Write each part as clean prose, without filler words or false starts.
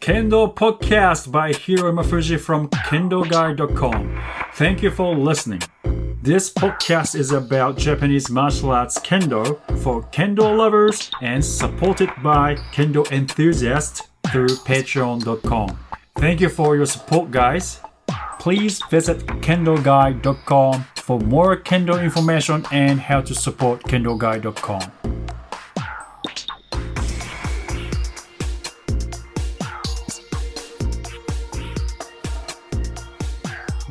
Kendo Podcast by Hiro Mafuji from Kendo-Guide.com. Thank you for listening. This podcast is about Japanese martial arts Kendo for Kendo lovers and supported by Kendo enthusiasts through Patreon.com. Thank you for your support, guys. Please visit Kendo-Guide.com for more Kendo information and how to support Kendo-Guide.com.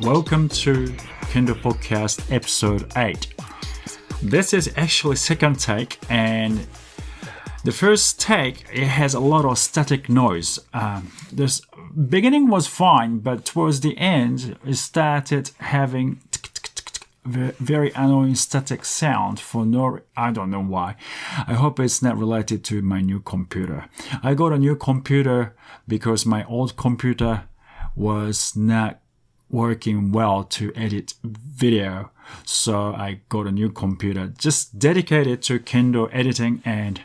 Welcome to Kendo Podcast episode 8. This is actually second take, and the first take, it has a lot of static noise. This beginning was fine, but towards the end, it started having very annoying static sound for I don't know why. I hope it's not related to my new computer. I got a new computer because my old computer was not working well to edit video. So I got a new computer just dedicated to Kendo editing and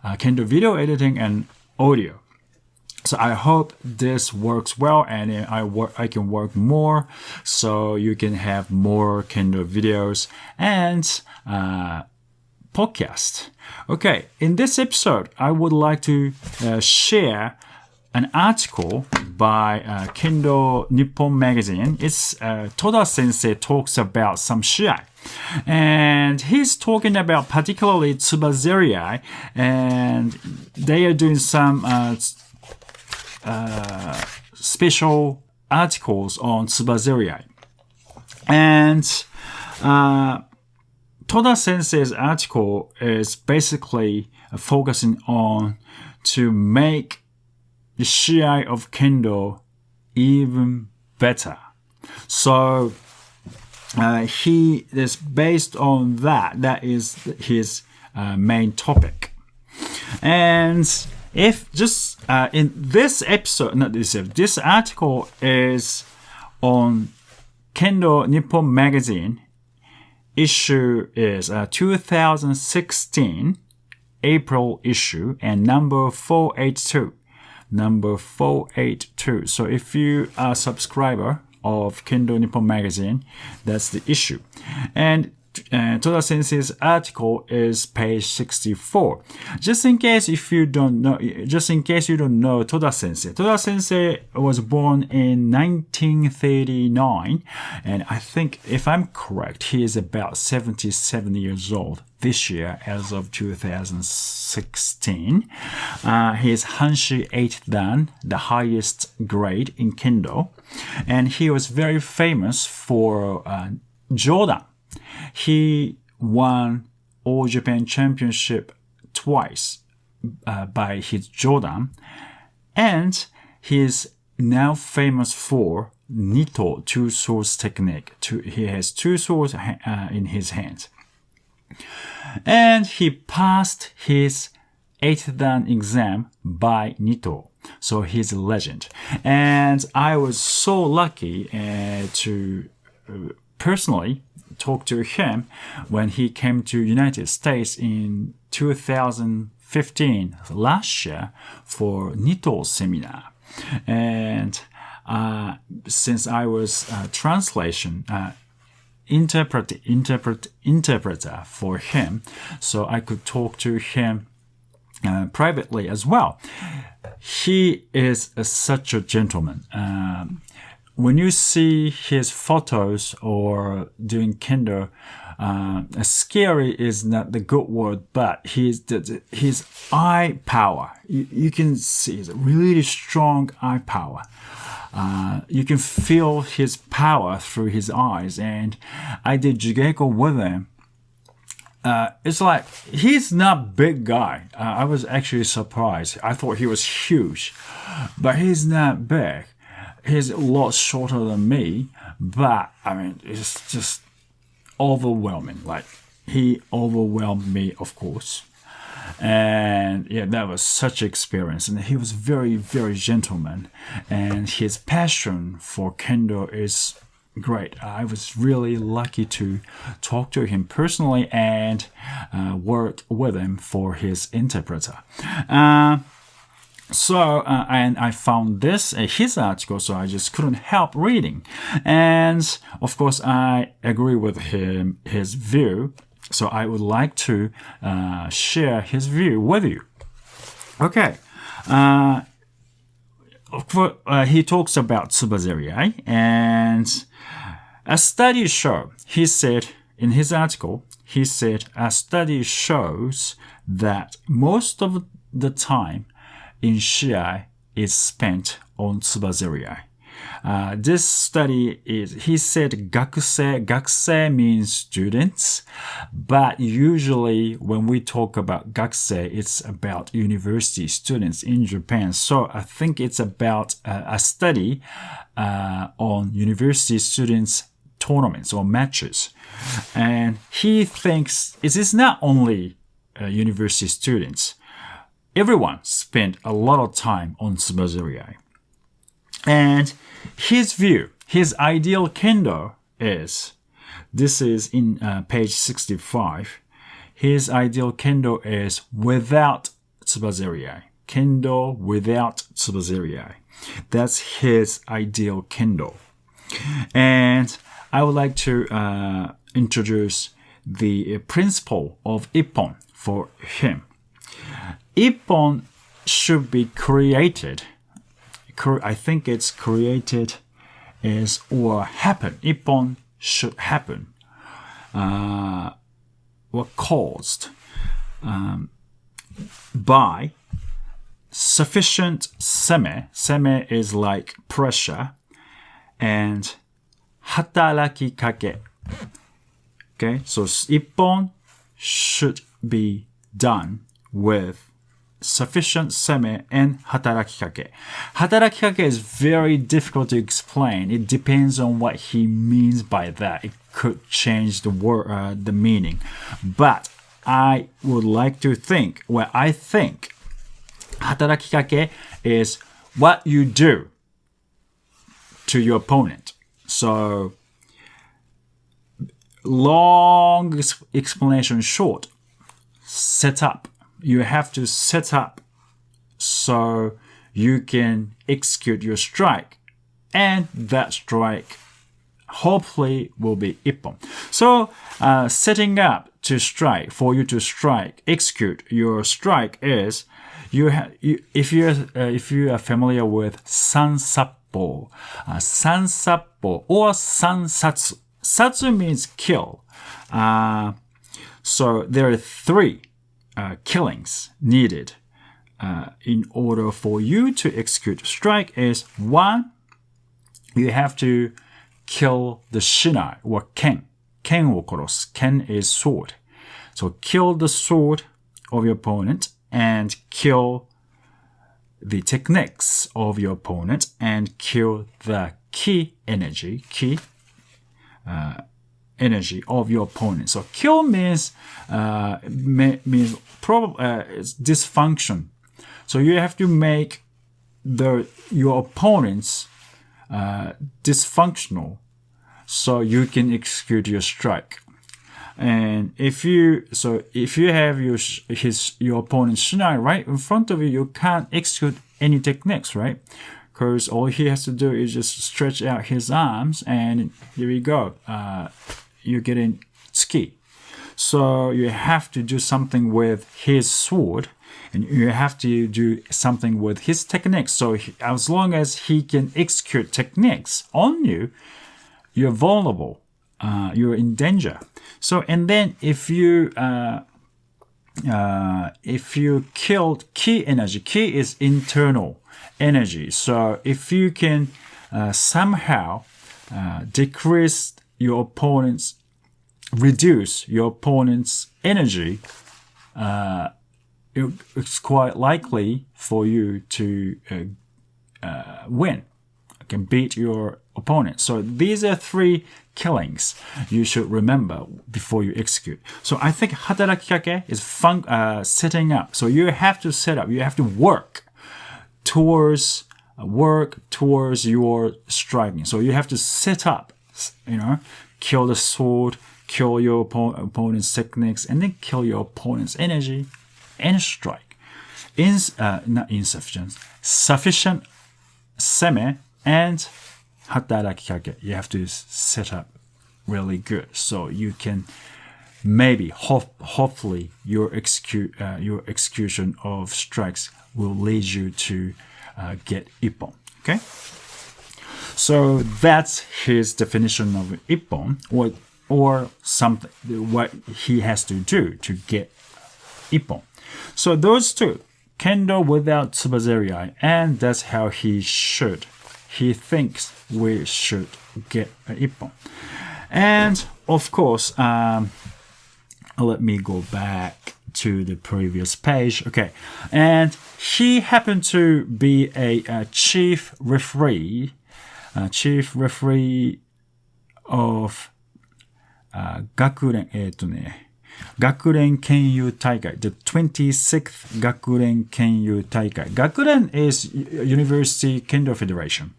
Kendo video editing and audio. So I hope this works well and I can work more so you can have more Kendo videos and podcast. Okay, in this episode, I would like to share an article by Kendo Nippon magazine. It's Toda sensei talks about some Shiai. And he's talking about particularly tsuba-zeriai, and they are doing some special articles on tsuba-zeriai. And Toda sensei's article is basically focusing on to make the Shiai of Kendo even better. So he is based on that. That is his main topic. And if just in this episode, this article is on Kendo Nippon magazine. Issue is 2016 April issue and number 482. Number 482. So if you are a subscriber of Kendo Nippon magazine, that's the issue. And Toda sensei's article is page 64. Just in case you don't know Toda sensei. Toda sensei was born in 1939, and I think, if I'm correct, he is about 77 years old this year as of 2016. He is Hanshi 8th Dan, the highest grade in Kendo, and he was very famous for Jodan. He won All Japan Championship twice by his Jodan, and he is now famous for Nito, two swords technique. He has two swords in his hands. And he passed his 8th Dan exam by Nito. So he's a legend. And I was so lucky to personally talk to him when he came to United States in 2015, last year, for Nito's seminar. And since I was interpreter for him, so I could talk to him privately as well. He is such a gentleman. When you see his photos or doing Kendo, scary is not the good word, but his eye power. You can see his really strong eye power. You can feel his power through his eyes. And I did Jigeko with him. It's like, he's not big guy. I was actually surprised. I thought he was huge, but he's not big. He's a lot shorter than me, but I mean, it's just overwhelming. Like, he overwhelmed me, of course. And yeah, that was such an experience. And he was very, very gentleman. And his passion for Kendo is great. I was really lucky to talk to him personally and work with him for his interpreter. So, and I found this, his article, so I just couldn't help reading. And of course, I agree with his view. So I would like to share his view with you. Okay. He talks about tsuba-zeriai, and a study showed, he said in his article, he said a study shows that most of the time in Shiai is spent on tsuba-zeriai. This study is, he said, gakusei means students, but usually when we talk about gakusei, it's about university students in Japan. So I think it's about a study on university students tournaments or matches. And he thinks it is not only university students. Everyone spent a lot of time on tsuba-zeriai. And his view, his ideal kendo is, this is in page 65, his ideal kendo is without tsuba-zeriai. Kendo without tsuba-zeriai. That's his ideal kendo. And I would like to introduce the principle of ippon for him. Ippon should be created. I think it's created is or happen. Ippon should happen. Or caused by sufficient seme. Seme is like pressure. And hataraki kake. Okay, so ippon should be done with sufficient seme and hataraki kake. Hataraki kake is very difficult to explain. It depends on what he means by that. It could change the word, the meaning. But I would like to think, well, I think hataraki kake is what you do to your opponent. So, long explanation short, set up. You have to set up so you can execute your strike. And that strike hopefully will be ippon. So setting up to strike, for you to strike, execute your strike is, if you are familiar with sansappo, sansappo or sansatsu. Satsu means kill. So there are three killings needed in order for you to execute strike is one, you have to kill the shinai or ken. Ken wo korosu. Ken is sword. So kill the sword of your opponent and kill the techniques of your opponent and kill the ki energy, energy of your opponent. So kill means it's dysfunction. So you have to make your opponents dysfunctional so you can execute your strike. And if you have your opponent's shinai right in front of you, you can't execute any techniques, right? Because all he has to do is just stretch out his arms, and here we go. You're getting tsuki. So you have to do something with his sword, and you have to do something with his techniques. So as long as he can execute techniques on you, you're vulnerable. You're in danger. So, and then if you killed ki energy, ki is internal energy. So if you can somehow reduce your opponent's energy, it's quite likely for you to win. You can beat your opponent. So these are three killings you should remember before you execute. So I think hataraki kake is setting up. So you have to set up. You have to work towards your striking. So you have to set up. Kill the sword, kill your opponent's techniques, and then kill your opponent's energy and strike. not insufficient, sufficient seme and hatarakikake. You have to set up really good so you can maybe hopefully your execution of strikes will lead you to get ippon. Okay, so that's his definition of ippon, or something what he has to do to get ippon. So those two, kendo without tsuba-zeriai, and that's how he thinks we should get an ippon. And of course, let me go back to the previous page. Okay, and he happened to be a chief referee of Gakuren Kenyu Taikai, the 26th Gakuren Kenyu Taikai. Gakuren is University Kendo Federation.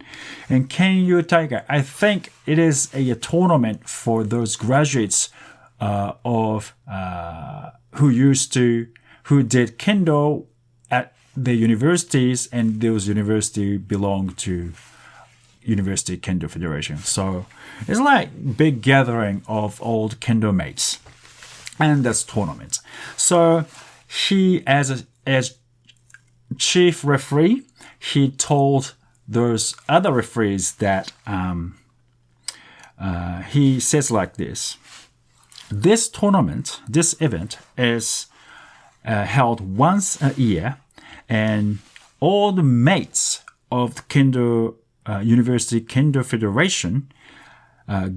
And Kenyu Taikai, I think it is a tournament for those graduates who did Kendo at the universities, and those universities belong to University Kendo Federation. So it's like big gathering of old Kendo mates. And that's tournament. So he, as chief referee, he told those other referees that he says like this: this tournament, this event is held once a year, and all the mates of the Kendo University Kendo Federation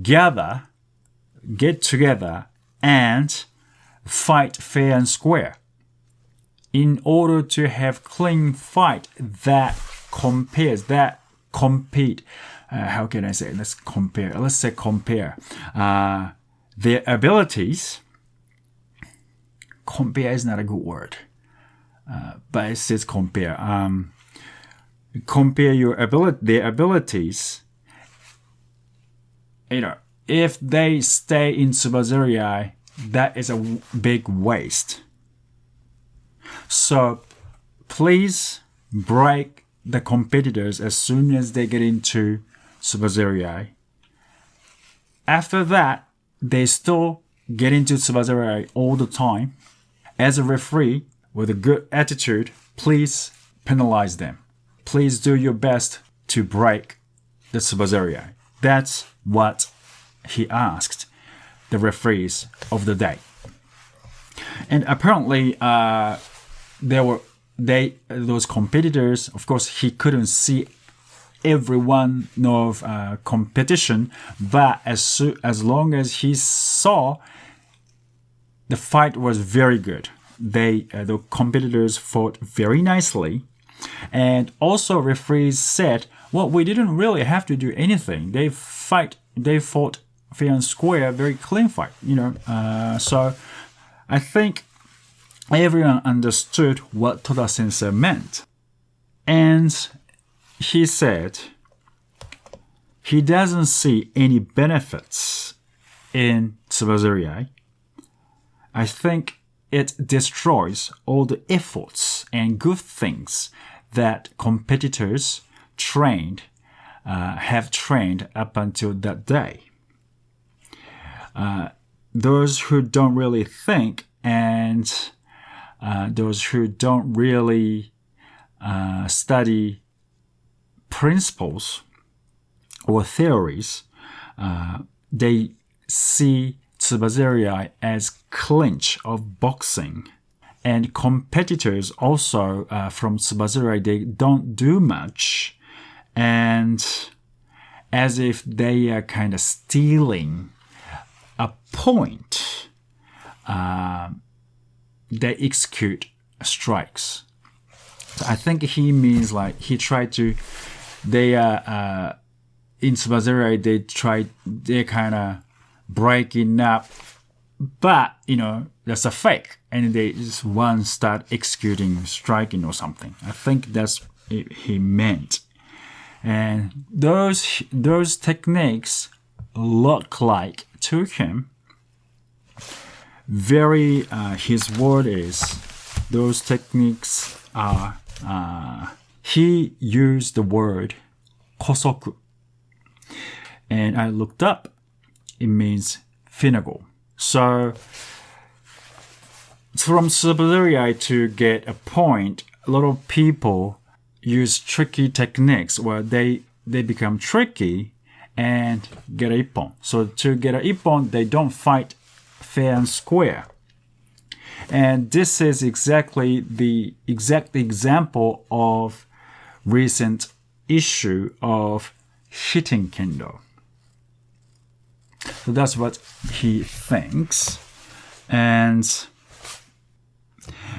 get together and fight fair and square in order to have clean fight that compete. How can I say? Let's say compare their abilities. Compare is not a good word, but it says compare. Compare their abilities. If they stay in tsuba-zeriai, that is a big waste. So please break the competitors as soon as they get into tsuba-zeriai. After that, they still get into tsuba-zeriai all the time. As a referee with a good attitude, please penalize them. Please do your best to break the tsuba-zeriai. That's what he asked the referees of the day. And apparently, those competitors, of course, he couldn't see everyone of competition, but as long as he saw, the fight was very good. The competitors fought very nicely, and also referees said, well, we didn't really have to do anything. They fought fair and square, very clean fight, So I think everyone understood what Toda sensei meant. And he said he doesn't see any benefits in tsuba-zeriai. I think it destroys all the efforts and good things that competitors have trained up until that day. Those who don't really think and those who don't really study principles or theories, they see tsuba-zeriai as clinch of boxing. And competitors also from tsuba-zeriai, they don't do much. And as if they are kind of stealing a point, they execute strikes. So I think he means like he tried to, in tsuba-zeriai, they're kind of breaking up, but, that's a fake. And they just one start executing, striking or something. I think that's what he meant. And those techniques look like to him very, his word is, those techniques are, he used the word kosoku. And I looked up, it means finagle. So from tsuba-zeriai to get a point, a lot of people use tricky techniques where they become tricky and get a ippon. So to get a ippon, they don't fight fair and square. And this is exactly the exact example of recent issue of hitting kendo. So that's what he thinks. And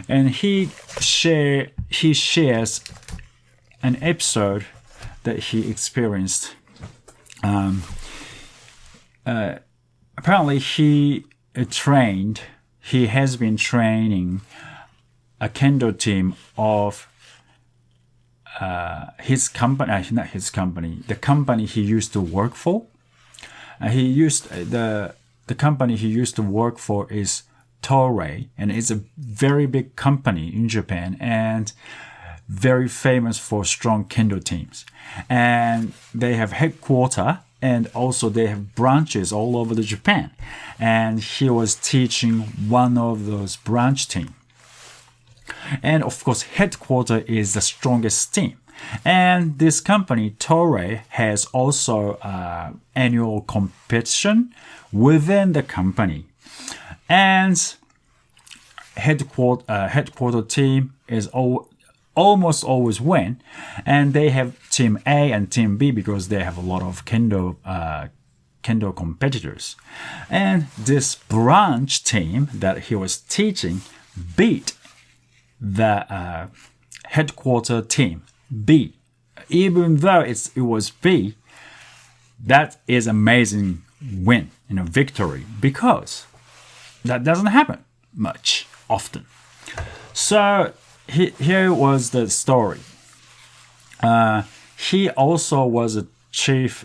he shares an episode that he experienced. Apparently he has been training a kendo team of his company, actually not his company, the company he used to work for. The company he used to work for is Toray, and it's a very big company in Japan and very famous for strong kendo teams. And they have headquarters and also they have branches all over the Japan. And he was teaching one of those branch teams. And of course, headquarters is the strongest team. And this company, Toray, has also annual competition within the company. And headquarter team is almost always win. And they have team A and team B because they have a lot of kendo competitors. And this branch team that he was teaching beat the headquarter team B. Even though it was B, that is amazing win, victory, because that doesn't happen much often. So here was the story. He also was a chief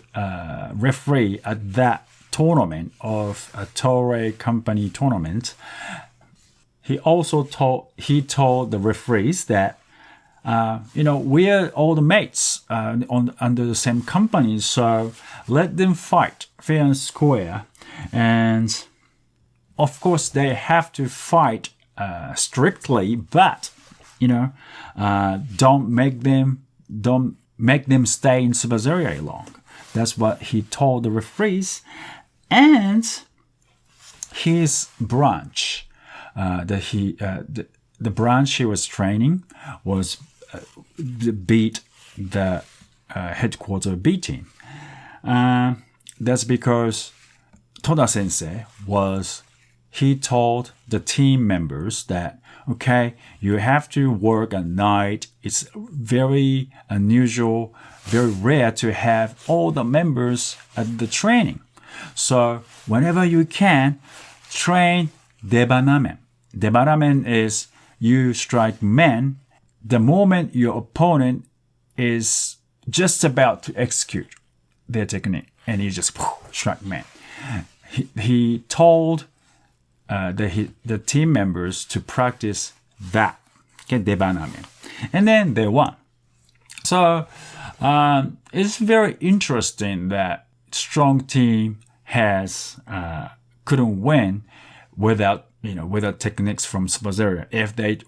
referee at that tournament of a Toray company tournament. He also told the referees that we're all the mates under the same company, so let them fight fair and square. And of course, they have to fight strictly, but don't make them stay in tsuba-zeriai long. That's what he told the referees. And his branch, the branch he was training was beat the headquarter B team. That's because Toda sensei he told the team members that, okay, you have to work at night. It's very unusual, very rare to have all the members at the training. So whenever you can, train debanamen. Debanamen is you strike men the moment your opponent is just about to execute their technique, and you just strike men. He told the team members to practice that, debanamen, and then they won. So it's very interesting that strong team couldn't win without techniques from tsuba-zeriai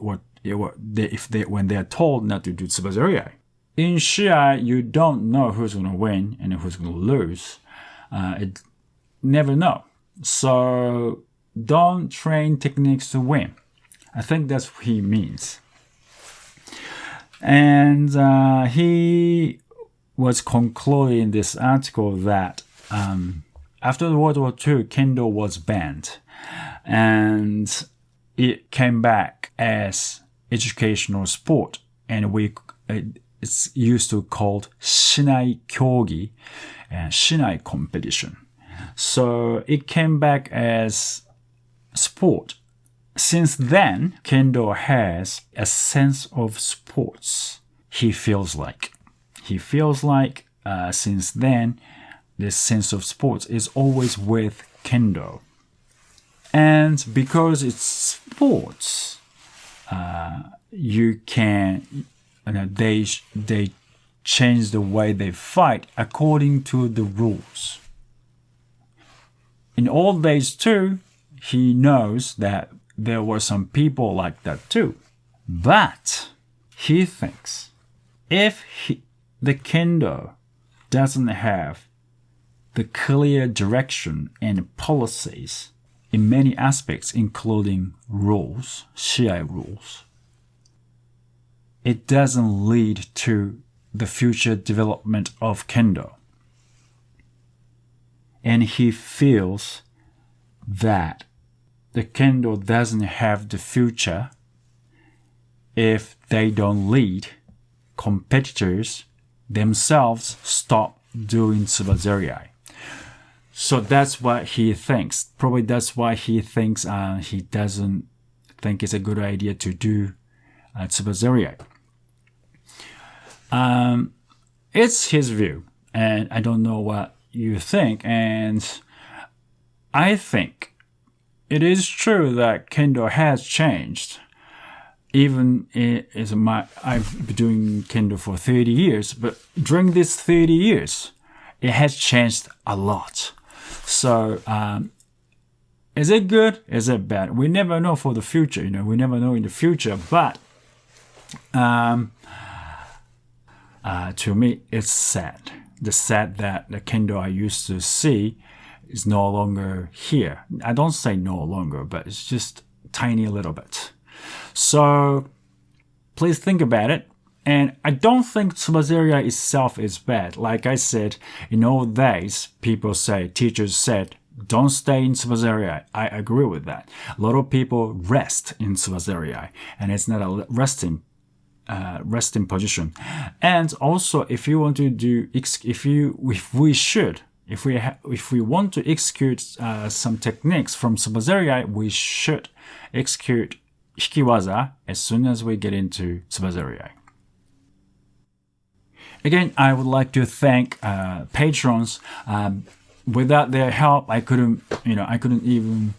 when they are told not to do tsuba-zeriai. In Shiai, you don't know who's going to win and who's going to lose. Never know. So don't train techniques to win. I think that's what he means. And he was concluding this article that after World War II, Kendo was banned. And it came back as educational sport. And it's used to called Shinai Kyogi and Shinai competition. So it came back as sport. Since then, Kendo has a sense of sports. He feels like since then, this sense of sports is always with Kendo. And because it's sports, you can, they change the way they fight according to the rules. In old days too, he knows that there were some people like that too. But he thinks if the Kendo doesn't have the clear direction and policies in many aspects, including rules, Shiai rules, it doesn't lead to the future development of Kendo. And he feels that the Kendo doesn't have the future if they don't lead competitors themselves stop doing tsuba-zeriai. So that's what he thinks. Probably that's why he thinks he doesn't think it's a good idea to do tsuba-zeriai. It's his view, and I don't know what you think. And I think it is true that Kendo has changed. Even I've been doing Kendo for 30 years, but during these 30 years, it has changed a lot. So, is it good? Is it bad? We never know for the future. We never know in the future. But to me, it's sad. The sad that the Kendo I used to see is no longer here. I don't say no longer, but it's just tiny little bit. So please think about it. And I don't think tsuba-zeriai itself is bad. Like I said, in old days, teachers said, don't stay in tsuba-zeriai. I agree with that. A lot of people rest in tsuba-zeriai, and it's not a resting position. And also, if we want to execute some techniques from tsuba-zeriai, we should execute hikiwaza as soon as we get into tsuba-zeriai. Again, I would like to thank patrons. Without their help, I couldn't even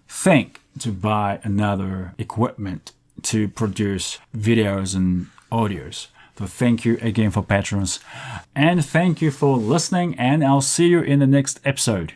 think to buy another equipment to produce videos and audios. So thank you again for patrons. And thank you for listening, and I'll see you in the next episode.